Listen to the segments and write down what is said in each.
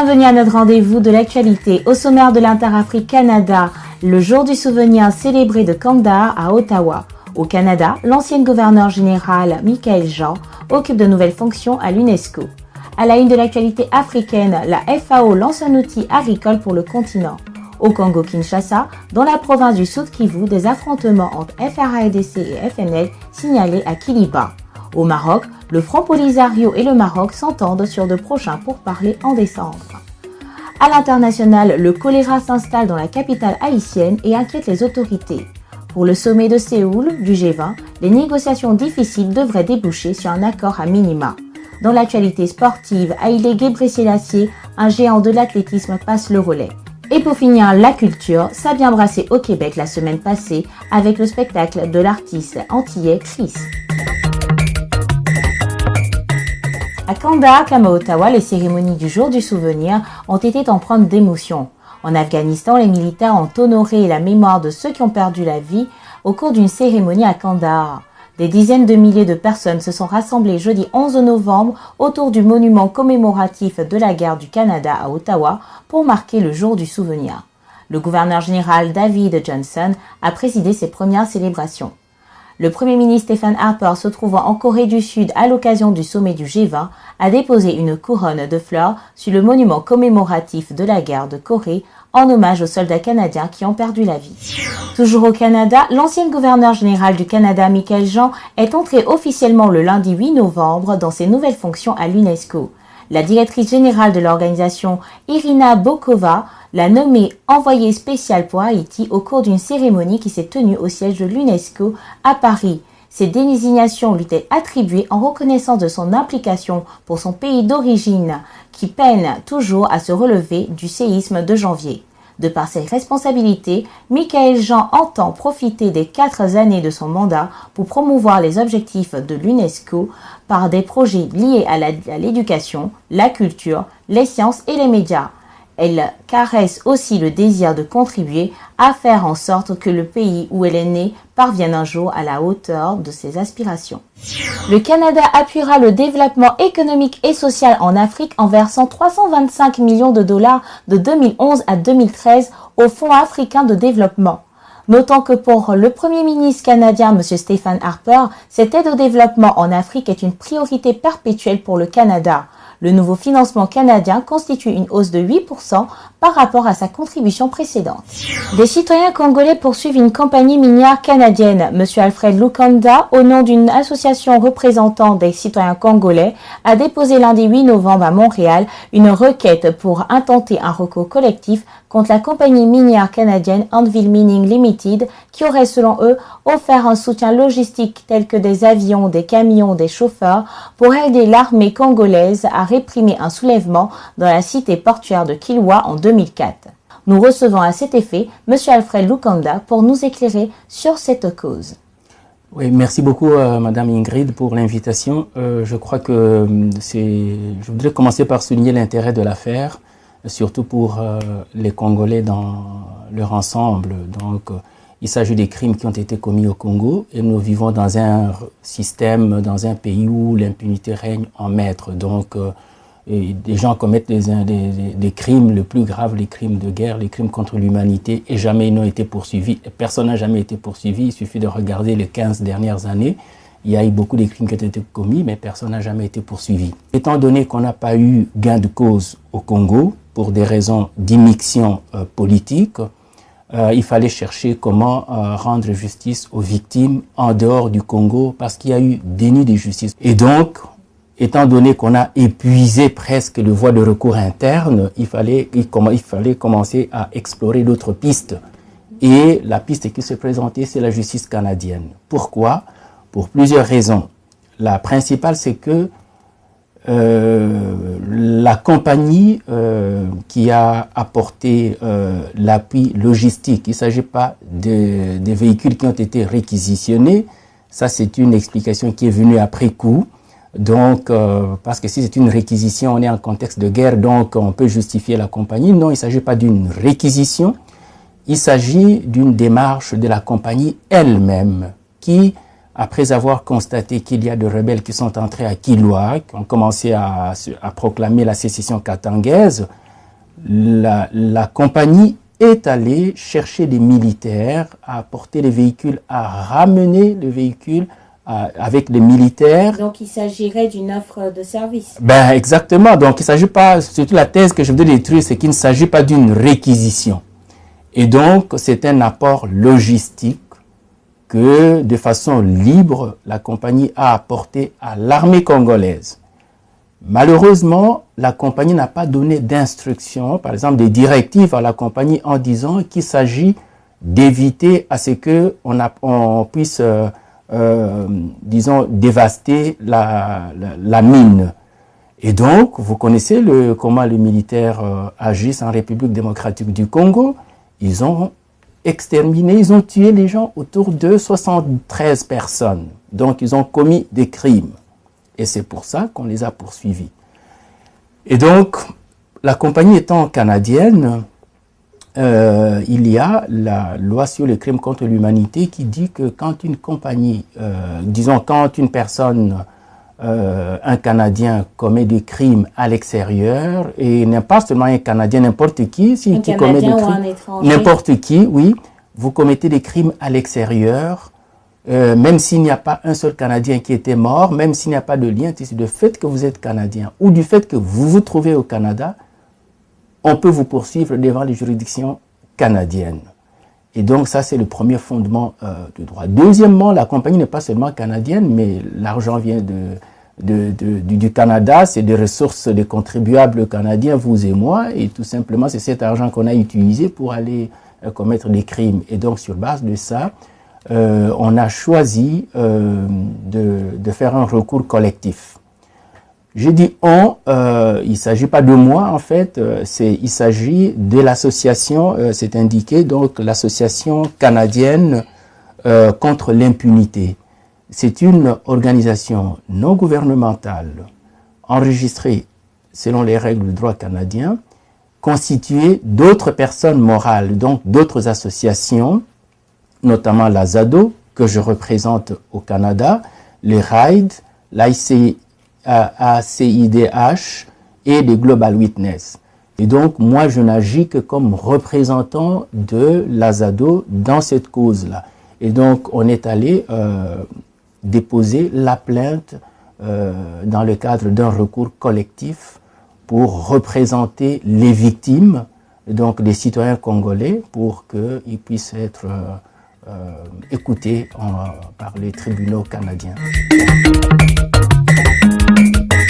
Bienvenue à notre rendez-vous de l'actualité. Au sommaire de l'Interafrique Canada, le jour du souvenir célébré de Kandahar à Ottawa. Au Canada, l'ancienne gouverneure générale Michaëlle Jean occupe de nouvelles fonctions à l'UNESCO. À la une de l'actualité africaine, la FAO lance un outil agricole pour le continent. Au Congo-Kinshasa, dans la province du Sud-Kivu, des affrontements entre FARDC et FNL signalés à Kiliba. Au Maroc, le Front Polisario et le Maroc s'entendent sur de prochains pourparlers en décembre. À l'international, le choléra s'installe dans la capitale haïtienne et inquiète les autorités. Pour le sommet de Séoul du G20, les négociations difficiles devraient déboucher sur un accord à minima. Dans l'actualité sportive, Haïlé Gebrselassie, un géant de l'athlétisme, passe le relais. Et pour finir, la culture, ça a bien brassé au Québec la semaine passée avec le spectacle de l'artiste antillais Chris. À Kandahar, comme à Ottawa, les cérémonies du jour du souvenir ont été empreintes d'émotion. En Afghanistan, les militaires ont honoré la mémoire de ceux qui ont perdu la vie au cours d'une cérémonie à Kandahar. Des dizaines de milliers de personnes se sont rassemblées jeudi 11 novembre autour du monument commémoratif de la guerre du Canada à Ottawa pour marquer le jour du souvenir. Le gouverneur général David Johnston a présidé ces premières célébrations. Le Premier ministre Stephen Harper, se trouvant en Corée du Sud à l'occasion du sommet du G20, a déposé une couronne de fleurs sur le monument commémoratif de la guerre de Corée en hommage aux soldats canadiens qui ont perdu la vie. Toujours au Canada, l'ancienne gouverneure générale du Canada, Michaëlle Jean, est entrée officiellement le lundi 8 novembre dans ses nouvelles fonctions à l'UNESCO. La directrice générale de l'organisation, Irina Bokova, l'a nommée envoyée spéciale pour Haïti au cours d'une cérémonie qui s'est tenue au siège de l'UNESCO à Paris. Cette désignation lui est attribuée en reconnaissance de son implication pour son pays d'origine, qui peine toujours à se relever du séisme de janvier. De par ses responsabilités, Michaëlle Jean entend profiter des 4 années de son mandat pour promouvoir les objectifs de l'UNESCO par des projets liés à l'éducation, la culture, les sciences et les médias. Elle caresse aussi le désir de contribuer à faire en sorte que le pays où elle est née parvienne un jour à la hauteur de ses aspirations. Le Canada appuiera le développement économique et social en Afrique en versant 325 millions de dollars de 2011 à 2013 au Fonds africain de développement. Notons que pour le Premier ministre canadien, M. Stephen Harper, cette aide au développement en Afrique est une priorité perpétuelle pour le Canada. Le nouveau financement canadien constitue une hausse de 8% par rapport à sa contribution précédente. Des citoyens congolais poursuivent une compagnie minière canadienne. M. Alfred Lukanda, au nom d'une association représentant des citoyens congolais, a déposé lundi 8 novembre à Montréal une requête pour intenter un recours collectif contre la compagnie minière canadienne Anvil Mining Limited qui aurait, selon eux, offert un soutien logistique tel que des avions, des camions, des chauffeurs pour aider l'armée congolaise à réprimer un soulèvement dans la cité portuaire de Kilwa en 2004. Nous recevons à cet effet M. Alfred Lukanda pour nous éclairer sur cette cause. Oui, merci beaucoup Madame Ingrid pour l'invitation. Je crois que je voudrais commencer par souligner l'intérêt de l'affaire, surtout pour les Congolais dans leur ensemble. Donc, il s'agit des crimes qui ont été commis au Congo et nous vivons dans un système, dans un pays où l'impunité règne en maître. Donc, des gens commettent des crimes les plus graves, les crimes de guerre, les crimes contre l'humanité et jamais ils n'ont été poursuivis. Personne n'a jamais été poursuivi. Il suffit de regarder les 15 dernières années. Il y a eu beaucoup de crimes qui ont été commis, mais personne n'a jamais été poursuivi. Étant donné qu'on n'a pas eu gain de cause au Congo, pour des raisons d'immixtion politique, il fallait chercher comment rendre justice aux victimes en dehors du Congo, parce qu'il y a eu déni de justice. Et donc, étant donné qu'on a épuisé presque le voie de recours interne, il fallait commencer à explorer d'autres pistes. Et la piste qui se présentait, c'est la justice canadienne. Pourquoi ? Pour plusieurs raisons. La principale, c'est que la compagnie qui a apporté l'appui logistique, il ne s'agit pas des véhicules qui ont été réquisitionnés, ça c'est une explication qui est venue après coup. Donc, parce que si c'est une réquisition, on est en contexte de guerre, donc on peut justifier la compagnie. Non, il ne s'agit pas d'une réquisition, il s'agit d'une démarche de la compagnie elle-même qui, après avoir constaté qu'il y a des rebelles qui sont entrés à Kilwa, qui ont commencé à proclamer la sécession katangaise, la compagnie est allée chercher des militaires, à apporter les véhicules, à ramener le véhicule avec des militaires. Donc il s'agirait d'une offre de service. Ben exactement. Donc il ne s'agit pas, surtout la thèse que je voudrais détruire, c'est qu'il ne s'agit pas d'une réquisition. Et donc c'est un apport logistique que de façon libre, la compagnie a apporté à l'armée congolaise. Malheureusement, la compagnie n'a pas donné d'instructions, par exemple des directives à la compagnie en disant qu'il s'agit d'éviter à ce qu'on puisse disons, dévaster la mine. Et donc, vous connaissez comment les militaires agissent en République démocratique du Congo. Ils ont exterminé, ils ont tué les gens, autour de 73 personnes. Donc, ils ont commis des crimes. Et c'est pour ça qu'on les a poursuivis. Et donc, la compagnie étant canadienne, il y a la loi sur les crimes contre l'humanité qui dit que quand une compagnie, disons quand une personne, un Canadien commet des crimes à l'extérieur, et n'est pas seulement un Canadien, n'importe qui, si qui commet des crimes, n'importe qui, oui, vous commettez des crimes à l'extérieur, même s'il n'y a pas un seul Canadien qui était mort, même s'il n'y a pas de lien, c'est du fait que vous êtes Canadien ou du fait que vous vous trouvez au Canada, on peut vous poursuivre devant les juridictions canadiennes. Et donc ça, c'est le premier fondement du droit. Deuxièmement, la compagnie n'est pas seulement canadienne, mais l'argent vient du Canada, c'est des ressources des contribuables canadiens, vous et moi, et tout simplement, c'est cet argent qu'on a utilisé pour aller commettre des crimes. Et donc, sur base de ça, on a choisi de faire un recours collectif. J'ai dit on, il ne s'agit pas de moi en fait, il s'agit de l'association, c'est indiqué, donc l'association canadienne contre l'impunité. C'est une organisation non gouvernementale enregistrée selon les règles du droit canadien, constituée d'autres personnes morales, donc d'autres associations, notamment la ZADO, que je représente au Canada, les RIDE, ACIDH et les Global Witness. Et donc, moi, je n'agis que comme représentant de la ZADO dans cette cause-là. Et donc, on est allé déposer la plainte dans le cadre d'un recours collectif pour représenter les victimes, donc des citoyens congolais, pour qu'ils puissent être écoutés par les tribunaux canadiens.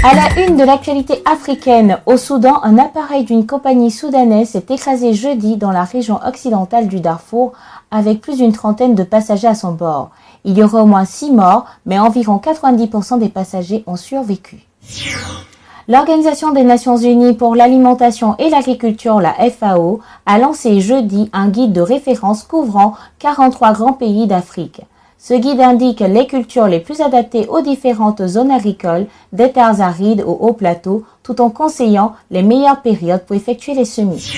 À la une de l'actualité africaine, au Soudan, un appareil d'une compagnie soudanaise s'est écrasé jeudi dans la région occidentale du Darfour avec plus d'une trentaine de passagers à son bord. Il y aurait au moins 6 morts, mais environ 90% des passagers ont survécu. L'Organisation des Nations Unies pour l'alimentation et l'agriculture, la FAO, a lancé jeudi un guide de référence couvrant 43 grands pays d'Afrique. Ce guide indique les cultures les plus adaptées aux différentes zones agricoles, des terres arides aux hauts plateaux, tout en conseillant les meilleures périodes pour effectuer les semis.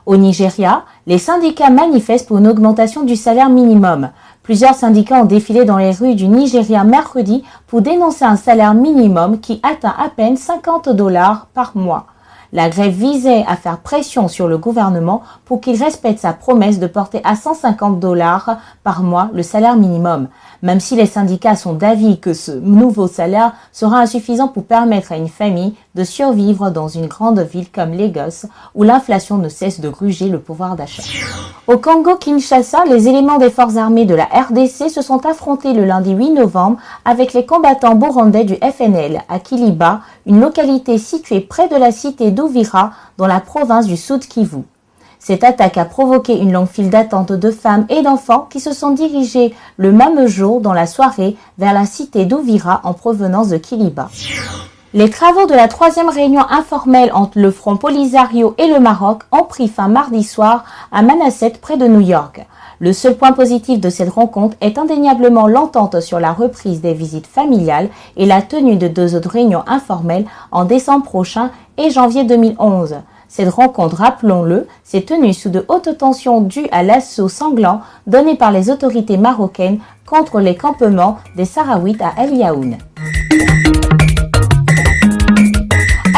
Au Nigeria, les syndicats manifestent pour une augmentation du salaire minimum. Plusieurs syndicats ont défilé dans les rues du Nigeria mercredi pour dénoncer un salaire minimum qui atteint à peine $50 par mois. La grève visait à faire pression sur le gouvernement pour qu'il respecte sa promesse de porter à $150 par mois le salaire minimum, même si les syndicats sont d'avis que ce nouveau salaire sera insuffisant pour permettre à une famille de survivre dans une grande ville comme Lagos, où l'inflation ne cesse de gruger le pouvoir d'achat. Au Congo-Kinshasa, les éléments des forces armées de la RDC se sont affrontés le lundi 8 novembre avec les combattants burundais du FNL à Kiliba, une localité située près de la cité d'Uvira dans la province du Sud-Kivu. Cette attaque a provoqué une longue file d'attente de femmes et d'enfants qui se sont dirigés le même jour dans la soirée vers la cité d'Uvira en provenance de Kiliba. Les travaux de la 3e réunion informelle entre le Front Polisario et le Maroc ont pris fin mardi soir à Manhasset près de New York. Le seul point positif de cette rencontre est indéniablement l'entente sur la reprise des visites familiales et la tenue de 2 autres réunions informelles en décembre prochain et janvier 2011. Cette rencontre, rappelons-le, s'est tenue sous de hautes tensions dues à l'assaut sanglant donné par les autorités marocaines contre les campements des Sahraouites à El Yaoun.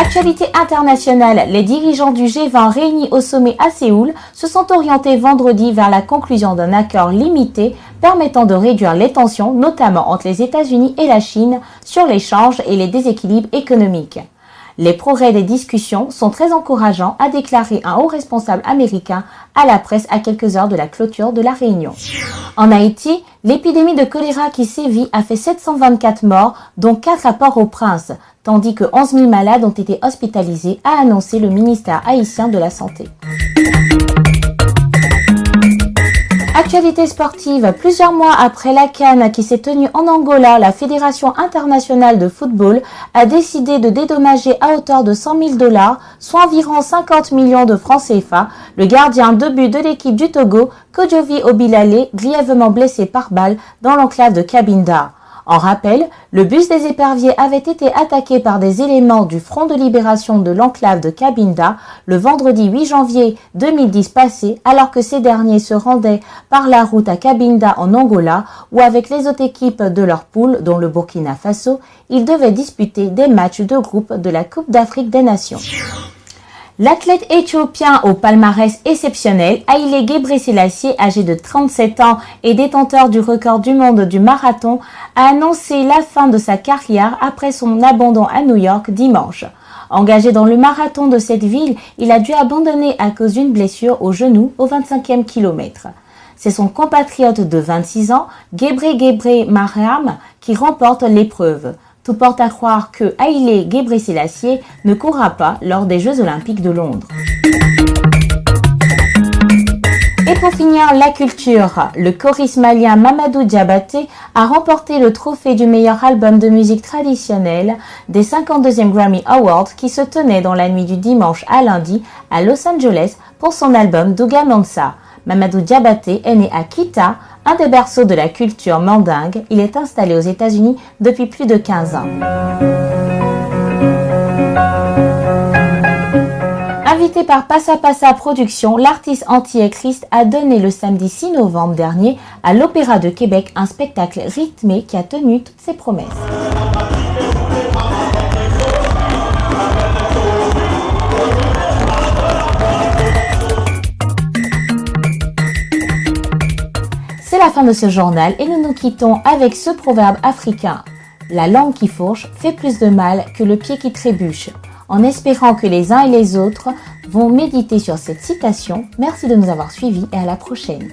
Actualité internationale, les dirigeants du G20 réunis au sommet à Séoul se sont orientés vendredi vers la conclusion d'un accord limité permettant de réduire les tensions, notamment entre les États-Unis et la Chine, sur l'échange et les déséquilibres économiques. Les progrès des discussions sont très encourageants, a déclaré un haut responsable américain à la presse à quelques heures de la clôture de la réunion. En Haïti, l'épidémie de choléra qui sévit a fait 724 morts, dont 4 à Port-au-Prince, tandis que 11 000 malades ont été hospitalisés, a annoncé le ministère haïtien de la Santé. Actualité sportive, plusieurs mois après la CAN qui s'est tenue en Angola, la Fédération internationale de football a décidé de dédommager à hauteur de 100 000 $, soit environ 50 millions de francs CFA, le gardien de but de l'équipe du Togo, Kodjovi Obilale, grièvement blessé par balle dans l'enclave de Cabinda. En rappel, le bus des éperviers avait été attaqué par des éléments du Front de libération de l'enclave de Cabinda le vendredi 8 janvier 2010 passé, alors que ces derniers se rendaient par la route à Cabinda en Angola, où avec les autres équipes de leur poule, dont le Burkina Faso, ils devaient disputer des matchs de groupe de la Coupe d'Afrique des Nations. L'athlète éthiopien au palmarès exceptionnel, Haïlé Gebrselassie, âgé de 37 ans et détenteur du record du monde du marathon, a annoncé la fin de sa carrière après son abandon à New York dimanche. Engagé dans le marathon de cette ville, il a dû abandonner à cause d'une blessure au genou au 25e kilomètre. C'est son compatriote de 26 ans, Gebre Mariam, qui remporte l'épreuve. Tout porte à croire que Haïlé Gebrselassie ne courra pas lors des Jeux Olympiques de Londres. Et pour finir, la culture. Le choriste malien Mamadou Diabaté a remporté le trophée du meilleur album de musique traditionnelle des 52e Grammy Awards qui se tenaient dans la nuit du dimanche à lundi à Los Angeles pour son album Douga Mansa. Mamadou Diabaté est né à Kita, un des berceaux de la culture mandingue. Il est installé aux États-Unis depuis plus de 15 ans. Invité par Passa Passa Productions, l'artiste antillais Christ a donné le samedi 6 novembre dernier à l'Opéra de Québec un spectacle rythmé qui a tenu toutes ses promesses. C'est la fin de ce journal et nous nous quittons avec ce proverbe africain. La langue qui fourche fait plus de mal que le pied qui trébuche. En espérant que les uns et les autres vont méditer sur cette citation, merci de nous avoir suivis et à la prochaine.